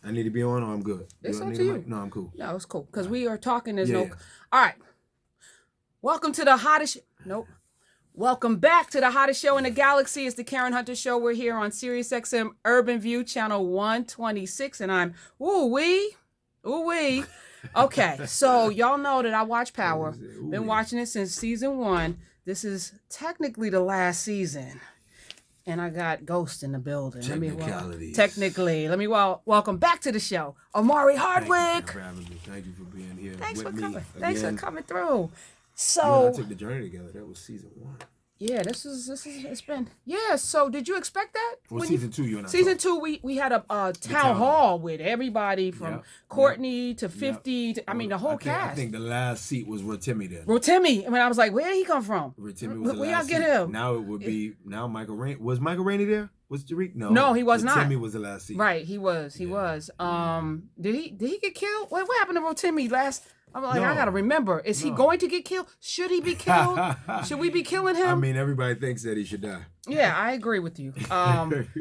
I need to be on or I'm good? It's up to you. No, I'm cool. No, it's cool. Because we are talking. There's Yeah. no... All right. Welcome to the hottest... Nope. Welcome back to the hottest show in the galaxy. It's the Karen Hunter Show. We're here on SiriusXM Urban View, channel 126. And I'm... Ooh-wee. Okay, so y'all know that I watch Power. Been watching it since season 1. This is technically the last season. And I got Ghost in the building. Technically. Let me welcome back to the show, Omari Hardwick. Thank you for being here. Thanks for coming. Again. Thanks for coming through. So you and I took the journey together. That was season 1. Yeah, it's been. Yeah, so did you expect that? Well, season 2, you and I. Season 2, we had a town hall with everybody from Courtney to 50. To, I mean, the whole cast. I think the last seat was Rotimi then. Rotimi. I mean, I was like, where did he come from? Rotimi was the where last y'all get him? Now it would be Michael Rainey. Was Michael Rainey there? Was Tariq? No, he was not. Rotimi was the last seat. Right, he was. He was. Did he get killed? What happened to Rotimi last? I'm like, I gotta remember. Is he going to get killed? Should he be killed? Should we be killing him? I mean, everybody thinks that he should die. Yeah, I agree with you.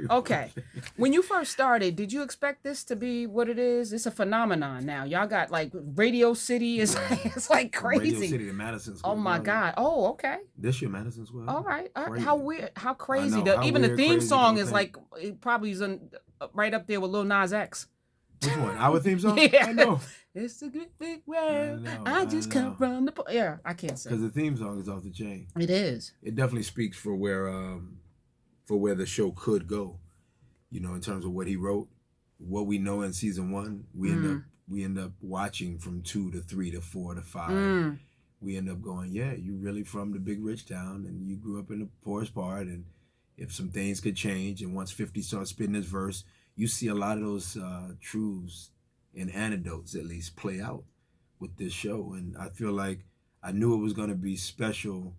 Okay. When you first started, did you expect this to be what it is? It's a phenomenon now. Y'all got like Radio City is it's like crazy. Radio City, the Madison Square. Oh my God. Oh, okay. This year, Madison Square. All right. How weird. How crazy. Even the theme song is like it probably is right up there with Lil Nas X. Which one? Our theme song? Yeah. I know. It's a good big world. I just come from the... Yeah, I can't say. Because the theme song is off the chain. It is. It definitely speaks for where the show could go. You know, in terms of what he wrote, what we know in season 1, we end up watching from 2 to 3 to 4 to 5. We end up going, yeah, you really from the big rich town and you grew up in the poorest part, and if some things could change, and once 50 starts spitting his verse, you see a lot of those truths and anecdotes at least play out with this show. And I feel like I knew it was going to be special.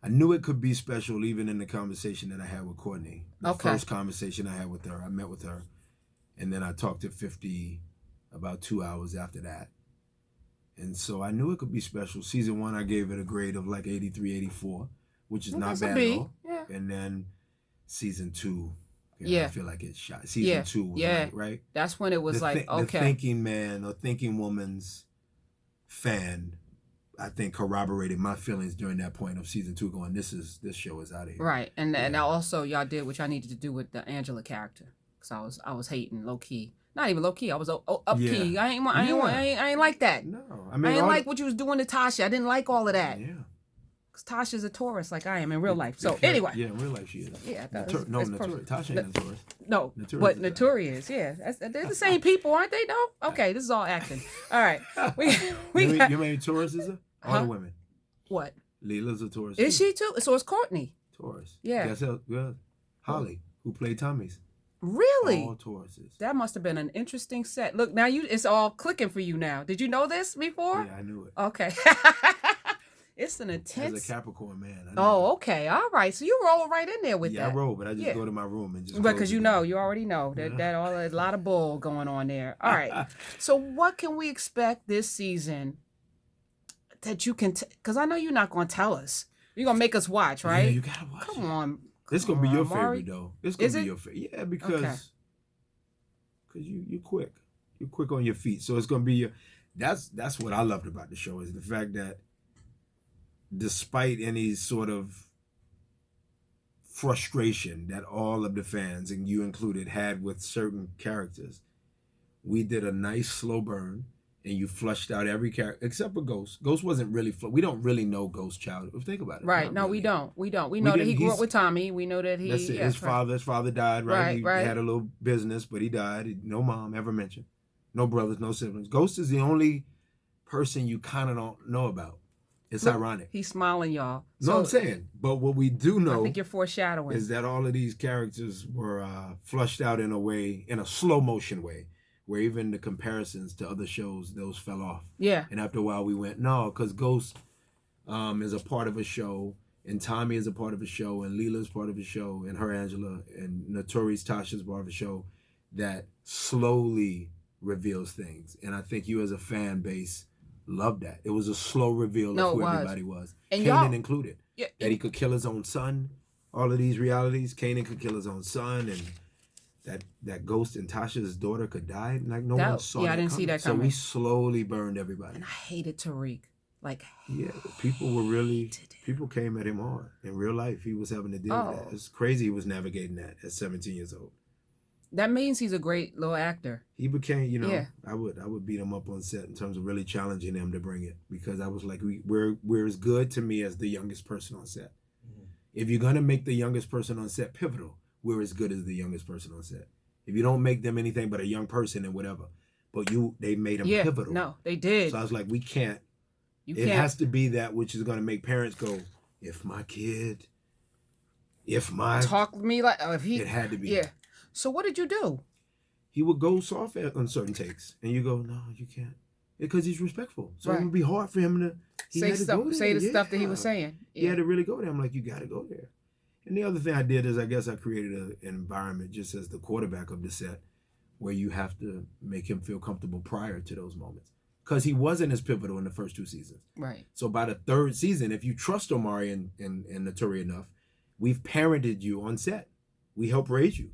I knew it could be special even in the conversation that I had with Courtney. The first conversation I had with her, I met with her. And then I talked to 50 about 2 hours after that. And so I knew it could be special. Season 1, I gave it a grade of like 83, 84, which is not bad at all. Yeah. And then season 2, I feel like it's shot. Season 2 was right? That's when it was okay. The thinking man or thinking woman's fan, I think, corroborated my feelings during that point of season 2, going, this show is out of here. Right. And also y'all did what y'all needed to do with the Angela character. Because I was hating low key. Not even low key. I was up key. I ain't like that. No. I ain't like what you was doing to Tasha. I didn't like all of that. Yeah. Tasha's a Taurus like I am in real life. So anyway. Yeah, in real life she is. Yeah. Notorious. Tasha ain't a Taurus. No, but Notorious, yeah. They're the same people, aren't they, though? Okay, this is all acting. All right. You mean Taurus is a? All the women. What? Leela's a Taurus. Is she too? So is Courtney. Taurus. Yeah. Guess who? Holly, who played Tommy's. Really? All Tauruses. That must have been an interesting set. Look, now it's all clicking for you now. Did you know this before? Yeah, I knew it. Okay. It's an intense... As a Capricorn man. Okay. All right. So you roll right in there with that. Yeah, I roll, but I just go to my room and just... Because you already know that a lot of bull going on there. All right. So what can we expect this season that you can... Because I know you're not going to tell us. You're going to make us watch, right? Yeah, you got to watch. Come on. This going to be your favorite, though. This going to be it? your favorite. Yeah, because you're quick. You're quick on your feet. So it's going to be your... That's what I loved about the show, is the fact that despite any sort of frustration that all of the fans, and you included, had with certain characters, we did a nice slow burn, and you flushed out every character except for Ghost. Ghost wasn't really... we don't really know Ghost's childhood. Think about it. Right. No, we don't. We know that he grew up with Tommy. We know that he... That's it. His father died, right? He had a little business, but he died. No mom ever mentioned. No brothers, no siblings. Ghost is the only person you kind of don't know about. It's ironic. He's smiling, y'all. No, I'm saying. But what we do know... I think you're foreshadowing. ...is that all of these characters were flushed out in a slow motion way, where even the comparisons to other shows, those fell off. Yeah. And after a while we went, no, because Ghost is a part of a show, and Tommy is a part of a show, and Leela's part of a show, and her Angela, and Notorious Tasha's part of a show that slowly reveals things. And I think you as a fan base loved that. It was a slow reveal of who everybody was. And Kanan included. That he could kill his own son. All of these realities. Kanan could kill his own son, and that Ghost and Tasha's daughter could die. Like no one saw that. Yeah, I didn't see that coming. So we slowly burned everybody. And I hated Tariq. Like, yeah, people came at him hard in real life. He was having to deal with that. It's crazy he was navigating that at 17 years old. That means he's a great little actor. He became, I would beat him up on set in terms of really challenging him to bring it, because I was like, we're as good to me as the youngest person on set. Mm-hmm. If you're gonna make the youngest person on set pivotal, we're as good as the youngest person on set. If you don't make them anything but a young person and whatever, but they made them pivotal. No, they did. So I was like, we can't. It has to be that which is gonna make parents go, if my talk to me like it had to be. Yeah. So what did you do? He would go soft on certain takes, and you go, no, you can't, because he's respectful. So it would be hard for him to say the stuff that he was saying. Yeah. He had to really go there. I'm like, you got to go there. And the other thing I did is I guess I created an environment just as the quarterback of the set, where you have to make him feel comfortable prior to those moments, because he wasn't as pivotal in the first 2 seasons. Right. So by the 3rd season, if you trust Omari and Naturi enough, we've parented you on set. We help raise you.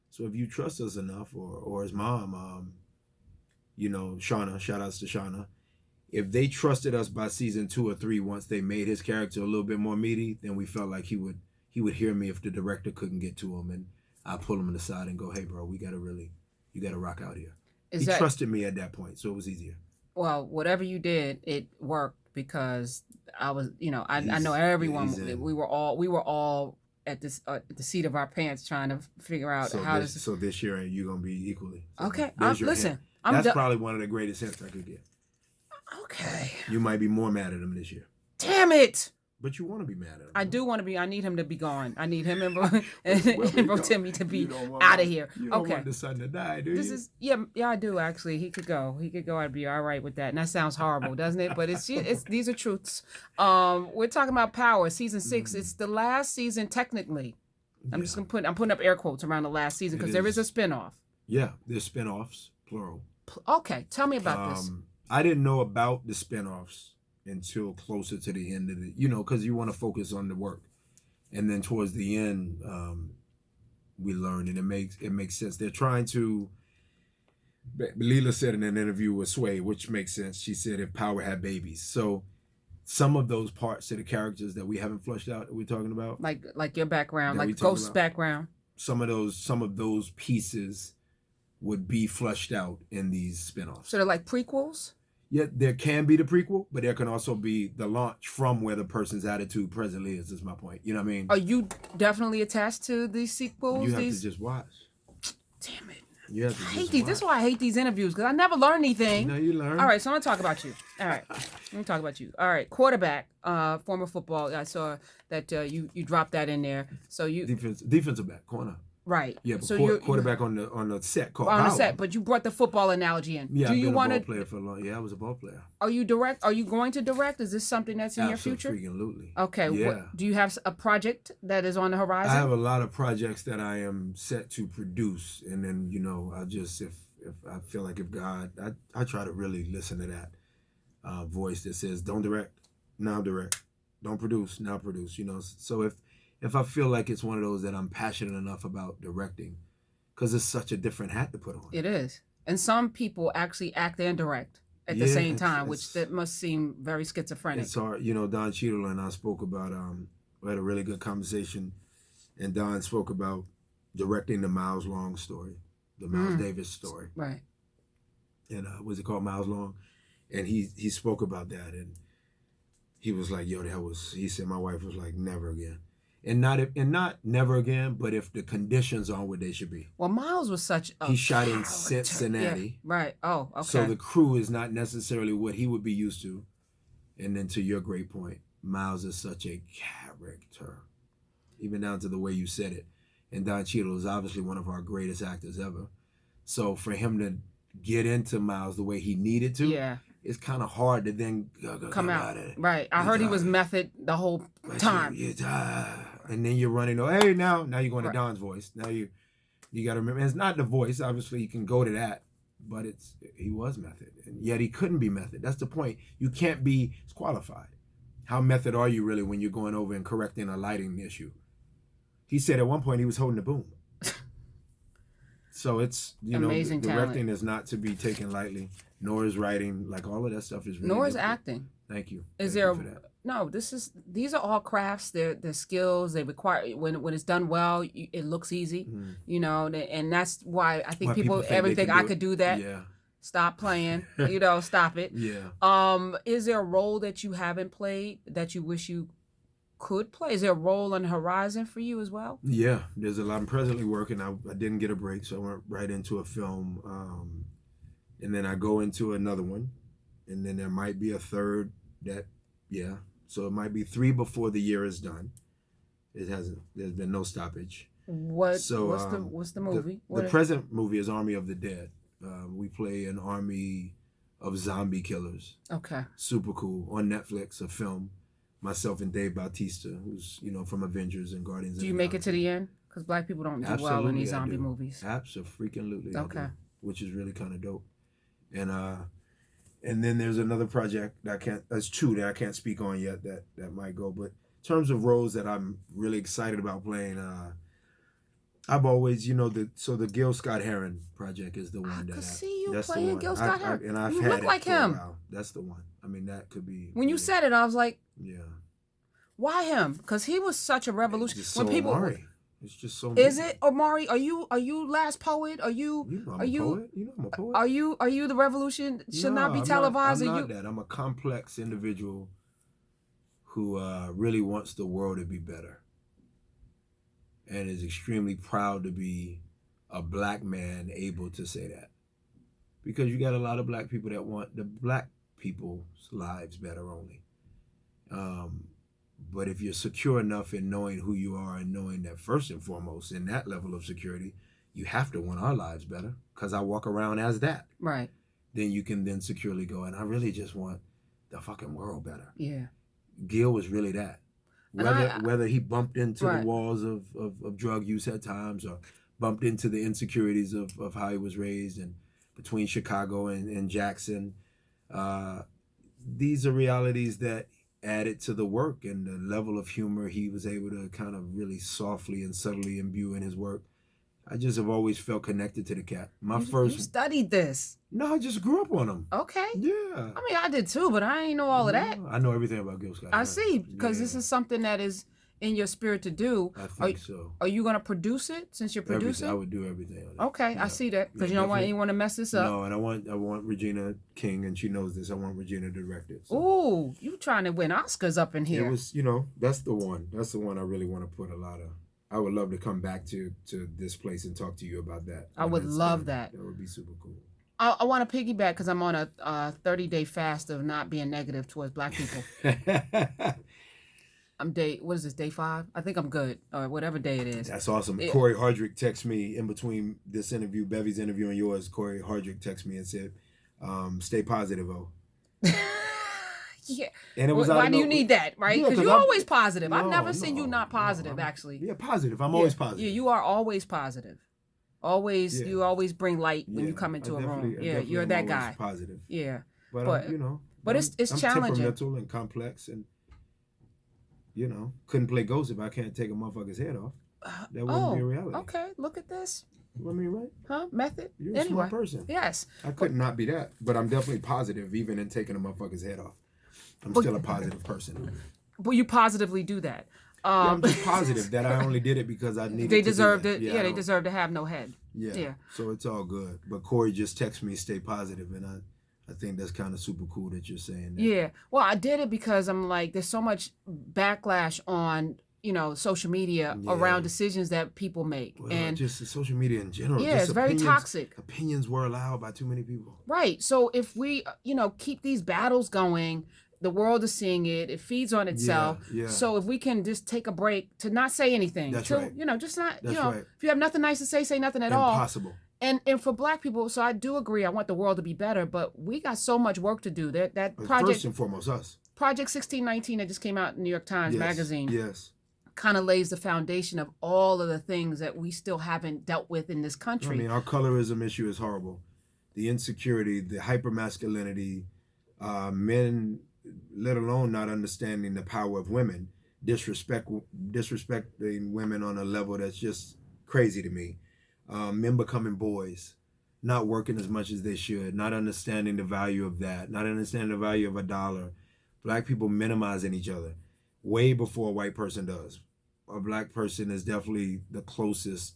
So if you trust us enough, or his mom, Shauna, shout outs to Shauna, if they trusted us by season 2 or 3, once they made his character a little bit more meaty, then we felt like he would hear me if the director couldn't get to him, and I pull him in the side and go, hey bro, you gotta rock out here. He trusted me at that point, so it was easier. Well, whatever you did, it worked, because I was, I know everyone. We were all at this the seat of our pants trying to figure out So this year you're gonna be equally. So okay. Listen, that's probably one of the greatest hints I could get. Okay. You might be more mad at him this year. Damn it! But you want to be mad at him. I do want to be. I need him to be gone. I need him and Bro Timmy to be out of here. You don't want the son to die, do you? Yeah, I do actually. He could go. I'd be all right with that. And that sounds horrible, doesn't it? But it's these are truths. We're talking about Power, season 6. Mm-hmm. It's the last season technically. I'm putting up air quotes around the last season, because there is a spinoff. Yeah, there's spinoffs, plural. Okay, tell me about this. I didn't know about the spinoffs until closer to the end of it, because you want to focus on the work, and then towards the end, we learned, and it makes sense. They're trying to. Leela said in an interview with Sway, which makes sense. She said if Power had babies, so some of those parts of the characters that we haven't flushed out, that we're talking about, like your background, like Ghost's background. Some of those pieces would be flushed out in these spinoffs. So they're like prequels. Yeah, there can be the prequel, but there can also be the launch from where the person's attitude presently is my point. You know what I mean? Are you definitely attached to these sequels? You have to just watch. Damn it. You have to I hate these. This is why I hate these interviews, because I never learn anything. No, you learn. All right, so I'm going to talk about you. All right, let me talk about you. All right, quarterback, former football. I saw that you dropped that in there. So you defensive back, corner. Right. Yeah, but so quarterback on the set called on Power. the set, but you brought the football analogy in. Yeah, I've been a ball player for a long. Yeah, I was a ball player. Are you going to direct? Is this something that's in your future? Absolutely. Okay. Yeah. Do you have a project that is on the horizon? I have a lot of projects that I am set to produce, and then I just if I feel like if God, I try to really listen to that voice that says, "Don't direct, now direct. Don't produce, now produce." So if I feel like it's one of those that I'm passionate enough about directing, because it's such a different hat to put on. It is. And some people actually act and direct at the same time, which that must seem very schizophrenic. It's hard. Don Cheadle and I spoke about, we had a really good conversation, and Don spoke about directing the Miles Long story, the Miles Davis story. Right. And was it called Miles Long? And he spoke about that, and he was like, he said, my wife was like, never again. And not never again, but if the conditions aren't what they should be. Well, Miles was such a he shot in Cincinnati. Yeah, right. Oh, okay. So the crew is not necessarily what he would be used to. And then to your great point, Miles is such a character, even down to the way you said it. And Don Cheadle is obviously one of our greatest actors ever. So for him to get into Miles the way he needed to, it's kind of hard to then come out. Right. I heard he was method the whole time. And then you're running, hey, now you're going to Don's voice. Now you got to remember, it's not the voice. Obviously, you can go to that, but he was method. And yet he couldn't be method. That's the point. You can't be qualified. How method are you really when you're going over and correcting a lighting issue? He said at one point he was holding the boom. So it's, amazing directing talent. is not to be taken lightly, nor is writing. Like, all of that stuff is really Nor is difficult. acting. Thank you. Is Thank there you for that. No, these are all crafts. They're skills. They require, when it's done well, it looks easy. And that's why I think Why people think everything they can I do could it. do that. Yeah. Stop playing. Stop it. Yeah. Is there a role that you haven't played that you wish you could play? Is there a role on the horizon for you as well? Yeah, there's a lot. I'm presently working. I didn't get a break, so I went right into a film, and then I go into another one, and then there might be a third. So it might be 3 before the year is done. It hasn't. There's been no stoppage. What's the movie? The present movie is Army of the Dead. We play an army of zombie killers. Okay. Super cool. On Netflix, a film. Myself and Dave Bautista, who's, from Avengers and Guardians of the Galaxy. Do you make it to the end? Because Black people don't do well in these zombie movies. Absolutely. Okay. Which is really kind of dope. And then there's another project there's 2 that I can't speak on yet that might go. But in terms of roles that I'm really excited about playing, I've always, the Gil Scott-Heron project is the one I that could see you playing Gil Scott-Heron. And I've you had look it like for him. a while. That's the one. I mean, that could be. When you said it, I was like, yeah. Why him? Because he was such a revolution. It's just when people, Omari. It's just so. Is it Omari? Are you last poet? Are you? I'm a poet. I'm a poet. Are you the revolution should not be televised? I'm not that. I'm a complex individual who really wants the world to be better, and is extremely proud to be a Black man able to say that. Because you got a lot of Black people that want the Black people's lives better only. But if you're secure enough in knowing who you are and knowing that first and foremost in that level of security, you have to want our lives better because I walk around as that. Right. Then you can then securely go, and I really just want the fucking world better. Yeah. Gil was really that. Whether he bumped into the walls of drug use at times or bumped into the insecurities of how he was raised and between Chicago and Jackson, these are realities that added to the work and the level of humor he was able to kind of really softly and subtly imbue in his work. I just have always felt connected to the cat. You studied this. No, I just grew up on him. Okay. Yeah. I mean, I did too, but I ain't know all of that. I know everything about Gil Scott. I see, because this is something that is in your spirit to do. I think so. Are you going to produce it since you're producing? I would do everything. Okay, yeah. I see that, because you don't want anyone to mess this up. No, and I want Regina King, and she knows this. I want Regina to direct it. So. Ooh, you trying to win Oscars up in here. It was, that's the one. That's the one I really want to put a lot of. I would love to come back to this place and talk to you about that. I would love that. That would be super cool. I want to piggyback because I'm on a 30-day fast of not being negative towards Black people. What is this, day 5? I think I'm good, or whatever day it is. That's awesome. Corey Hardwick texted me in between this interview, Bevy's interview and yours. Corey Hardwick texted me and said, stay positive, oh. Yeah. And it was why do you need that, right? Because you're always positive. I've never seen you not positive, actually. Yeah, positive. I'm always positive. Yeah, you are always positive. Always, you always bring light when you come into a room. Yeah, you're that guy. Positive. Yeah. But it's I'm challenging. Temperamental and complex, and couldn't play Ghost if I can't take a motherfucker's head off. That wouldn't be a reality. Okay, look at this. I mean, right? Huh? Method? You're a smart person. Yes. I could not be that, but I'm definitely positive, even in taking a motherfucker's head off. I'm still a positive person. But you positively do that. I'm just positive that I only did it because I needed they to deserved do it. that. Yeah, they deserve to have no head. Yeah. So it's all good. But Corey just texted me, stay positive, and I think that's kind of super cool that you're saying that. Yeah. Well, I did it because I'm like, there's so much backlash on social media around decisions that people make. Well, and just social media in general. Yeah, it's very toxic. Opinions were allowed by too many people. Right. So if we, keep these battles going, the world is seeing it. It feeds on itself. Yeah. So if we can just take a break to not say anything. That's right. Just not, That's right. If you have nothing nice to say nothing at all. Impossible. And for Black people, so I do agree, I want the world to be better, but we got so much work to do. That project, first and foremost, us. Project 1619 that just came out in New York Times Magazine. Yes. Kind of lays the foundation of all of the things that we still haven't dealt with in this country. I mean, our colorism issue is horrible. The insecurity, the hypermasculinity, men, let alone not understanding the power of women, disrespecting women on a level that's just crazy to me. men becoming boys, not working as much as they should, not understanding the value of that, not understanding the value of $1. Black people minimizing each other way before a white person does. A black person is definitely the closest.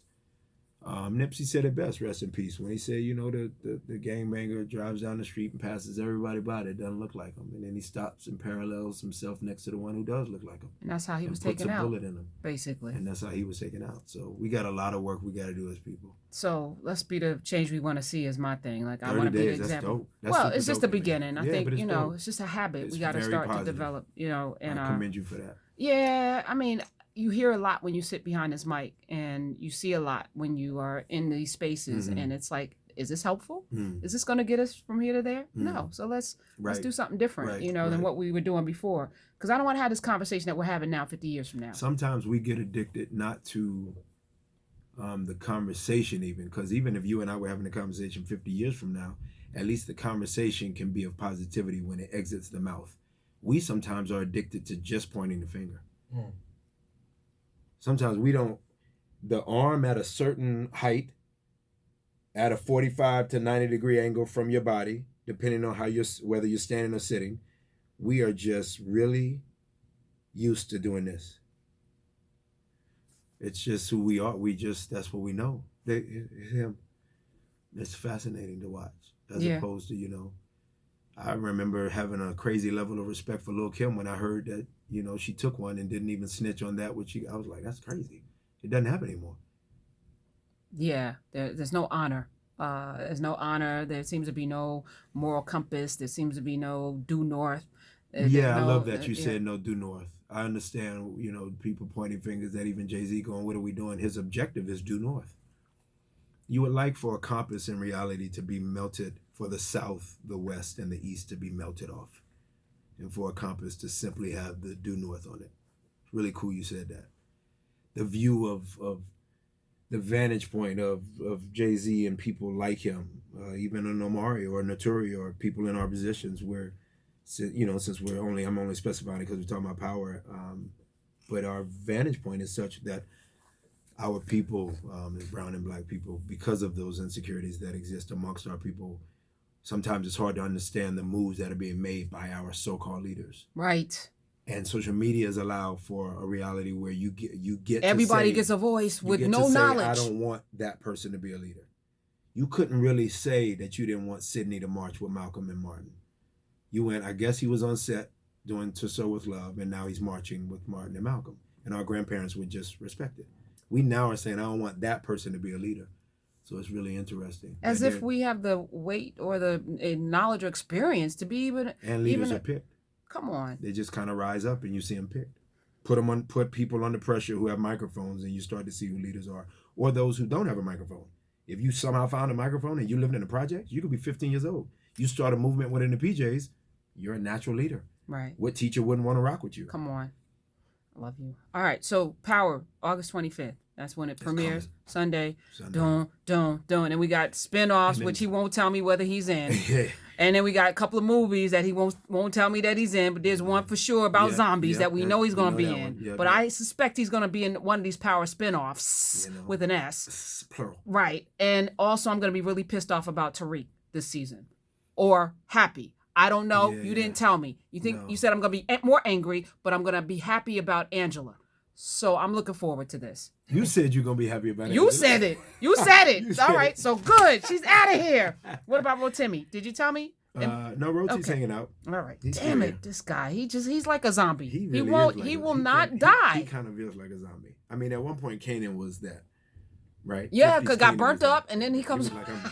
Nipsey said it best, rest in peace, when he said, the gangbanger drives down the street and passes everybody by that doesn't look like him. And then he stops and parallels himself next to the one who does look like him. And that's how he was taken out. Puts a bullet in him. Basically. And that's how he was taken out. So we got a lot of work we got to do as people. So let's be the change we want to see is my thing. Like, I want to be the example. That's well, it's just the beginning. I think, dope. It's just a habit we got to start to develop, and I commend you for that. Yeah, I mean, you hear a lot when you sit behind this mic, and you see a lot when you are in these spaces, and it's like, is this helpful? Is this going to get us from here to there? No. So let's do something different, than what we were doing before. Because I don't want to have this conversation that we're having now 50 years from now. Sometimes we get addicted not to the conversation even, because even if you and I were having a conversation 50 years from now, at least the conversation can be of positivity when it exits the mouth. We sometimes are addicted to just pointing the finger. Sometimes we don't, the arm at a certain height, at a 45 to 90 degree angle from your body, depending on whether you're standing or sitting, we are just really used to doing this. It's just who we are. That's what we know. It's him. It's fascinating to watch, as opposed to, I remember having a crazy level of respect for Lil' Kim when I heard that, she took one and didn't even snitch on that, I was like, that's crazy. It doesn't happen anymore. Yeah, there's no honor. There's no honor. There seems to be no moral compass. There seems to be no due north. I love that you said no due north. I understand, people pointing fingers at even Jay-Z going, what are we doing? His objective is due north. You would like for a compass in reality to be melted, for the South, the West, and the East to be melted off, and for a compass to simply have the due north on it. It's really cool you said that. The view of the vantage point of Jay-Z and people like him, even an Omari or a Notori or people in our positions where, since I'm only specifying it because we're talking about power, but our vantage point is such that our people, as brown and black people, because of those insecurities that exist amongst our people, sometimes it's hard to understand the moves that are being made by our so-called leaders. Right. And social media has allowed for a reality where you get everybody gets a voice with no knowledge. I don't want that person to be a leader. You couldn't really say that you didn't want Sydney to march with Malcolm and Martin. You went, I guess he was on set doing To Serve With Love, and now he's marching with Martin and Malcolm. And our grandparents would just respect it. We now are saying, I don't want that person to be a leader. So it's really interesting. As if we have the weight or the knowledge or experience to be even... And leaders are picked. Come on. They just kind of rise up and you see them picked. Put people under pressure who have microphones and you start to see who leaders are. Or those who don't have a microphone. If you somehow found a microphone and you lived in a project, you could be 15 years old. You start a movement within the PJs, you're a natural leader. Right. What teacher wouldn't want to rock with you? Come on. I love you. All right. So Power, August 25th. That's when it premieres. Sunday. Dun. And we got spinoffs, which he won't tell me whether he's in. And then we got a couple of movies that he won't tell me that he's in. But there's one for sure about zombies that we know he's going to be in. But I suspect he's going to be in one of these Power spinoffs with an S. Plural. Right. And also I'm going to be really pissed off about Tariq this season. Or happy. I don't know. You didn't tell me. You said I'm going to be more angry, but I'm going to be happy about Angela. So I'm looking forward to this. You said you're going to be happy about it. You said it. All right. So good. She's out of here. What about Rotimi? Did you tell me? No, Roti's hanging out. All right. Damn it. This guy. He's like a zombie. He will not die. He kind of feels like a zombie. I mean, at one point, Kanan was that. Right? Yeah, because got burnt up, and then he comes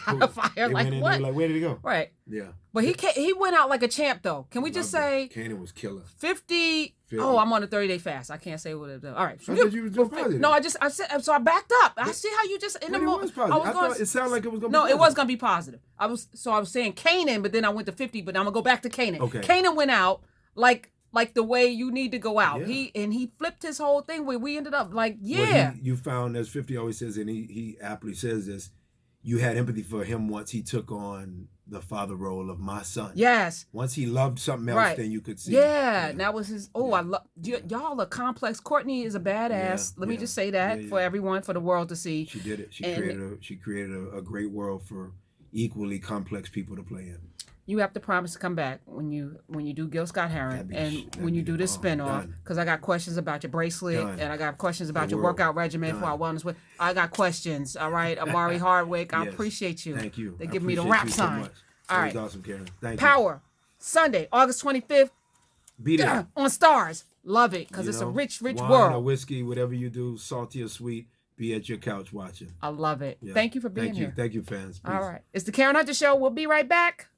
out of fire. Like, what? Like, where did he go? Right. Yeah. But he went out like a champ, though. Can we just say... Kanan was killer. 50... Oh, I'm on a 30-day fast. I can't say what it is. All right. I thought you was doing positive. No, I said... So I backed up. I see how you just... In the moment, I thought it sounded like it was going to be positive. No, it was going to be positive. I was saying Kanan, but then I went to 50, but I'm going to go back to Kanan. Okay. Kanan went out like the way you need to go out. Yeah. He flipped his whole thing where we ended up like, yeah. Well, you found, as 50 always says, and he aptly says this, you had empathy for him once he took on the father role of my son. Yes. Once he loved something else, Right. then you could see. Yeah, that was his. Oh, I love y'all are complex. Courtney is a badass. Let me just say that for everyone, for the world to see. She did it. She created a great world for equally complex people to play in. You have to promise to come back when you do Gil Scott-Heron and when you do this spinoff, because I got questions about your bracelet and I got questions about your workout regimen for our wellness. I got questions. All right, Omari Hardwick, I appreciate you. Thank you. They give me the rap sign. So all right, awesome, Karen. Thank Power, Sunday, August 25th. Be there on Stars. Love it because it's a rich wine world. Or whiskey, whatever you do, salty or sweet. Be at your couch watching. I love it. Thank you for being here. Thank you, fans. Peace. All right, it's the Karen Hunter Show. We'll be right back.